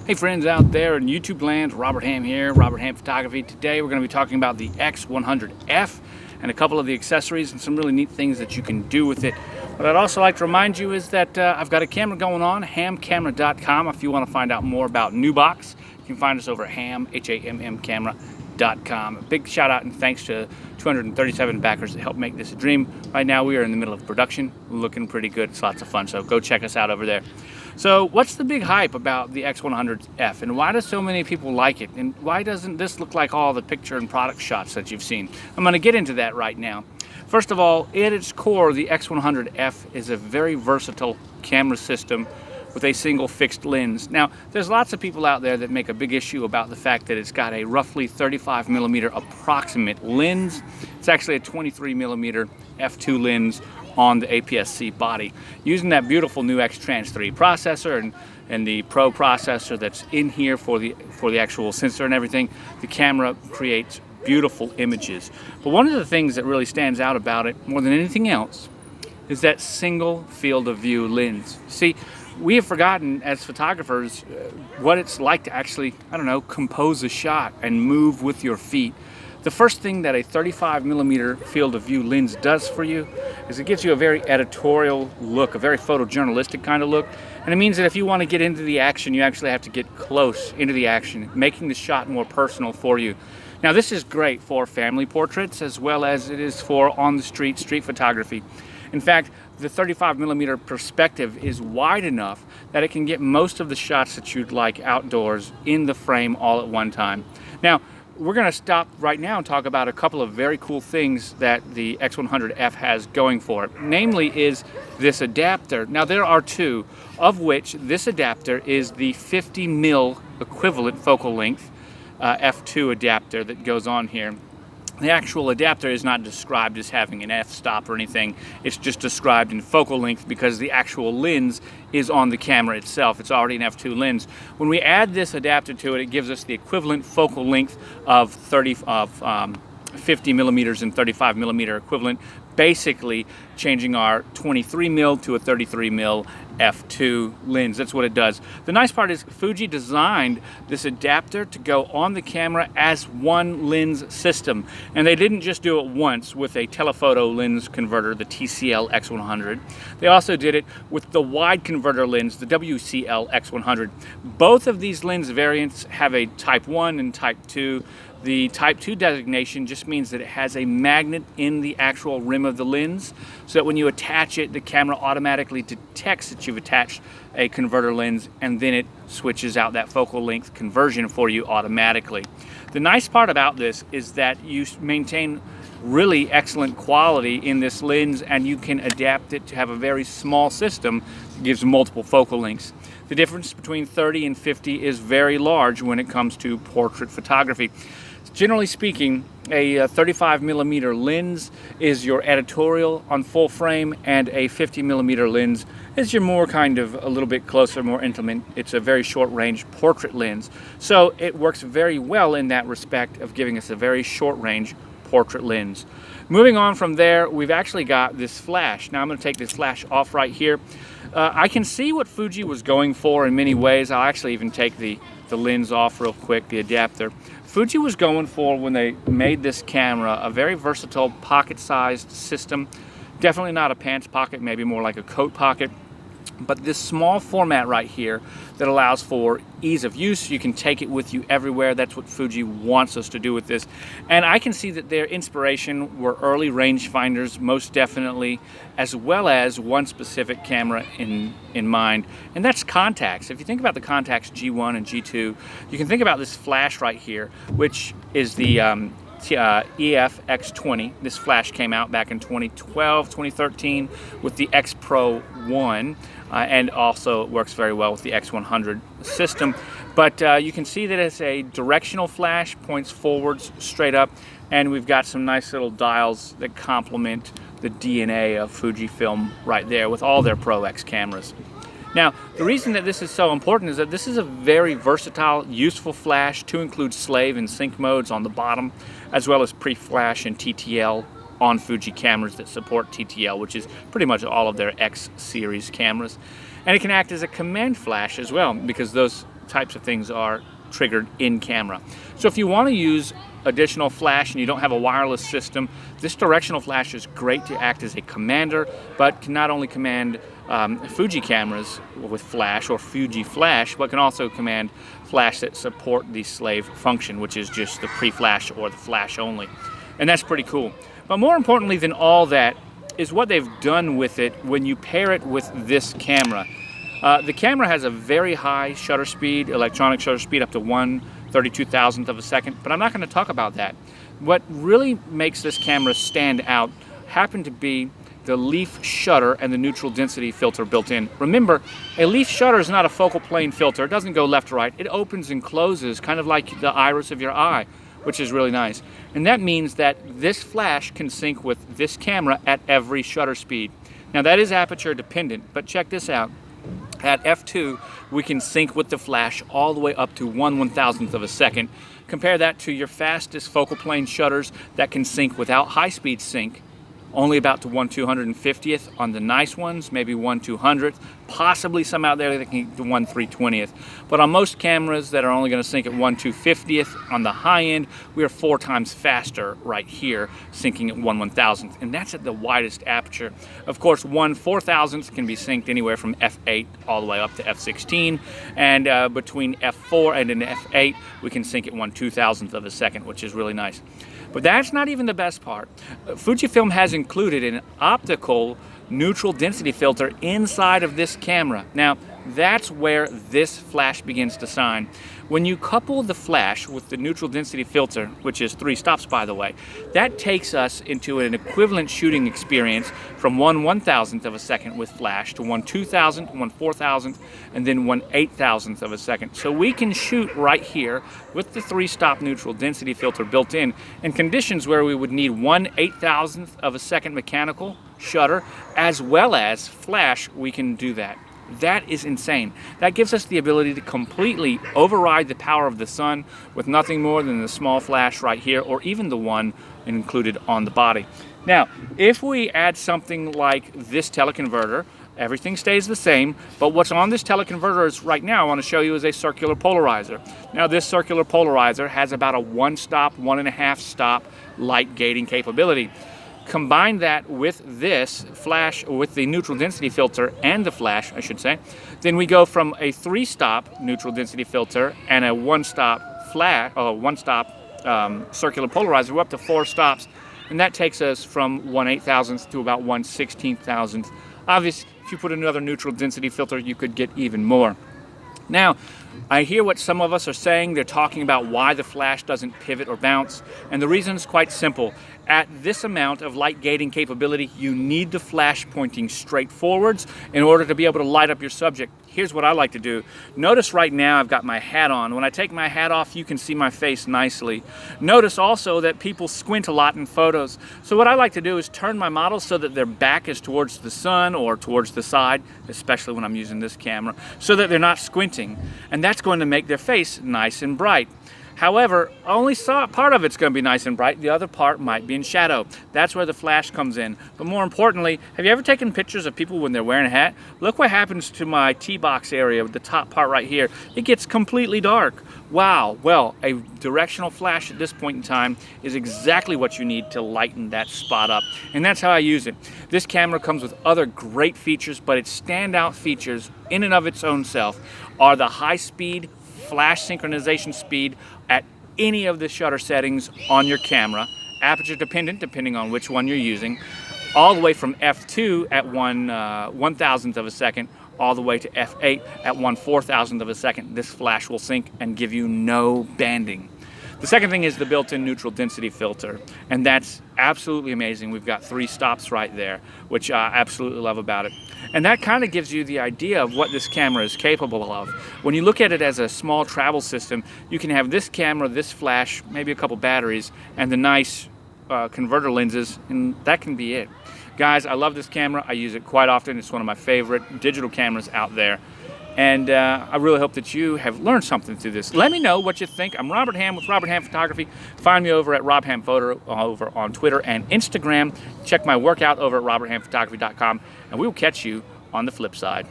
Hey friends out there in YouTube land, Robert Ham here, Robert Ham Photography. Today we're going to be talking about the X100f and a couple of the accessories and some really neat things that you can do with it. What I'd also like to remind you is that I've got a camera going on, hamcamera.com. If you want to find out more about New Box, you can find us over at ham camera.com. A big shout out and thanks to 237 backers that helped make this a dream. Right now we are in the middle of production, looking pretty good. It's lots of fun, so go check us out over there. So what's the big hype about the X100f, and why do so many people like it, and why doesn't this look like all the picture and product shots that you've seen? I'm going to get into that right now. First of all, at its core, the X100f is a very versatile camera system with a single fixed lens. Now, there's lots of people out there that make a big issue about the fact that it's got a roughly 35mm approximate lens. It's actually a 23mm f2 lens on the APS-C body. Using that beautiful new X-Trans 3 processor and the Pro processor that's in here for the actual sensor and everything, the camera creates beautiful images. But one of the things that really stands out about it more than anything else is that single field of view lens. See, we have forgotten as photographers what it's like to actually, compose a shot and move with your feet. The first thing that a 35mm field of view lens does for you is it gives you a very editorial look, a very photojournalistic kind of look. And it means that if you want to get into the action, you actually have to get close into the action, making the shot more personal for you. Now, this is great for family portraits as well as it is for on-the-street street photography. In fact, the 35mm perspective is wide enough that it can get most of the shots that you'd like outdoors in the frame all at one time. Now, we're going to stop right now and talk about a couple of very cool things that the X100f has going for it. Namely is this adapter. Now, there are two, of which this adapter is the 50mm equivalent focal length f2 adapter that goes on here. The actual adapter is not described as having an f-stop or anything. It's just described in focal length because the actual lens is on the camera itself. It's already an f2 lens. When we add this adapter to it, it gives us the equivalent focal length of 50mm and 35mm equivalent, basically changing our 23mm to a 33mm f2 lens. That's what it does. The nice part is Fuji designed this adapter to go on the camera as one lens system, and they didn't just do it once with a telephoto lens converter, the TCL X100. They also did it with the wide converter lens, the WCL X100. Both of these lens variants have a Type 1 and Type 2. The Type 2 designation just means that it has a magnet in the actual rim of the lens, so that when you attach it, the camera automatically detects that you've attached a converter lens, and then it switches out that focal length conversion for you automatically. The nice part about this is that you maintain really excellent quality in this lens, and you can adapt it to have a very small system that gives multiple focal lengths. The difference between 30 and 50 is very large when it comes to portrait photography. Generally speaking, a 35mm lens is your editorial on full frame, and a 50mm lens is your more kind of a little bit closer, more intimate. It's a very short range portrait lens. So it works very well in that respect of giving us a very short range portrait lens. Moving on from there, we've actually got this flash. Now I'm going to take this flash off right here. I can see what Fuji was going for in many ways. I'll actually even take the lens off real quick, the adapter. Fuji was going for, when they made this camera, a very versatile pocket-sized system. Definitely not a pants pocket, maybe more like a coat pocket. But this small format right here that allows for ease of use, you can take it with you everywhere. That's what Fuji wants us to do with this. And I can see that their inspiration were early rangefinders, most definitely, as well as one specific camera in mind, and that's Contax. If you think about the Contax G1 and G2, you can think about this flash right here, which is the EF X20. This flash came out back in 2012, 2013 with the X Pro 1, and also it works very well with the X100 system. But you can see that it's a directional flash, points forwards straight up, and we've got some nice little dials that complement the DNA of Fujifilm right there with all their Pro X cameras. Now, the reason that this is so important is that this is a very versatile, useful flash to include slave and sync modes on the bottom, as well as pre-flash and TTL on Fuji cameras that support TTL, which is pretty much all of their X series cameras. And it can act as a command flash as well, because those types of things are triggered in camera. So if you want to use additional flash and you don't have a wireless system, this directional flash is great to act as a commander, but can not only command Fuji cameras with flash or Fuji flash, but can also command flash that support the slave function, which is just the pre-flash or the flash only. And that's pretty cool. But more importantly than all that is what they've done with it when you pair it with this camera. The camera has a very high shutter speed, electronic shutter speed, up to 1/32,000th of a second, but I'm not going to talk about that. What really makes this camera stand out happen to be the leaf shutter and the neutral density filter built in. Remember, a leaf shutter is not a focal plane filter. It doesn't go left to right. It opens and closes kind of like the iris of your eye, which is really nice. And that means that this flash can sync with this camera at every shutter speed. Now that is aperture dependent, but check this out. At f2, we can sync with the flash all the way up to 1/1000th of a second. Compare that to your fastest focal plane shutters that can sync without high-speed sync, only about to 1/250th on the nice ones, maybe 1/200th, possibly some out there that can get to 1/320th. But on most cameras that are only going to sync at 1/250th on the high end, we are 4 times faster right here, syncing at 1/1000th, and that's at the widest aperture. Of course, 1/4000th can be synced anywhere from f8 all the way up to f16, and between f4 and an f8, we can sync at 1/2000th of a second, which is really nice. But that's not even the best part. Fujifilm has included an optical neutral density filter inside of this camera. Now, that's where this flash begins to shine. When you couple the flash with the neutral density filter, which is 3 stops by the way, that takes us into an equivalent shooting experience from 1/1000th of a second with flash to 1/2000th, 1/4000th, and then 1/8000th of a second. So we can shoot right here with the 3-stop neutral density filter built in conditions where we would need 1/8000th of a second mechanical shutter as well as flash. We can do that. That is insane. That gives us the ability to completely override the power of the sun with nothing more than the small flash right here, or even the one included on the body. Now, if we add something like this teleconverter, everything stays the same, but what's on this teleconverter is right now I want to show you is a circular polarizer. Now this circular polarizer has about a 1-stop, 1.5-stop light gating capability. Combine that with this flash, with the neutral density filter and the flash, I should say, then we go from a 3-stop neutral density filter and a 1-stop flash, circular polarizer, we're up to 4 stops, and that takes us from 1/8000th to about 1/16,000th. Obviously, if you put another neutral density filter, you could get even more. Now, I hear what some of us are saying. They're talking about why the flash doesn't pivot or bounce, and the reason is quite simple. At this amount of light gating capability, you need the flash pointing straight forwards in order to be able to light up your subject. Here's what I like to do. Notice right now I've got my hat on. When I take my hat off, you can see my face nicely. Notice also that people squint a lot in photos. So what I like to do is turn my model so that their back is towards the sun or towards the side, especially when I'm using this camera, so that they're not squinting. And that's going to make their face nice and bright. However, only part of it's going to be nice and bright. The other part might be in shadow. That's where the flash comes in. But more importantly, have you ever taken pictures of people when they're wearing a hat? Look what happens to my T-box area, the top part right here. It gets completely dark. Wow. Well, a directional flash at this point in time is exactly what you need to lighten that spot up. And that's how I use it. This camera comes with other great features, but its standout features in and of its own self are the high-speed flash synchronization speed at any of the shutter settings on your camera, aperture dependent depending on which one you're using, all the way from f2 at 1/1000th of a second all the way to f8 at 1/4000th of a second. This flash will sync and give you no banding. The second thing is the built-in neutral density filter, and that's absolutely amazing. We've got 3 stops right there, which I absolutely love about it. And that kind of gives you the idea of what this camera is capable of. When you look at it as a small travel system, you can have this camera, this flash, maybe a couple batteries, and the nice converter lenses, and that can be it. Guys, I love this camera. I use it quite often. It's one of my favorite digital cameras out there. And I really hope that you have learned something through this. Let me know what you think. I'm Robert Ham with Robert Ham Photography. Find me over at RobHamPhoto over on Twitter and Instagram. Check my workout over at roberthamphotography.com, and we will catch you on the flip side.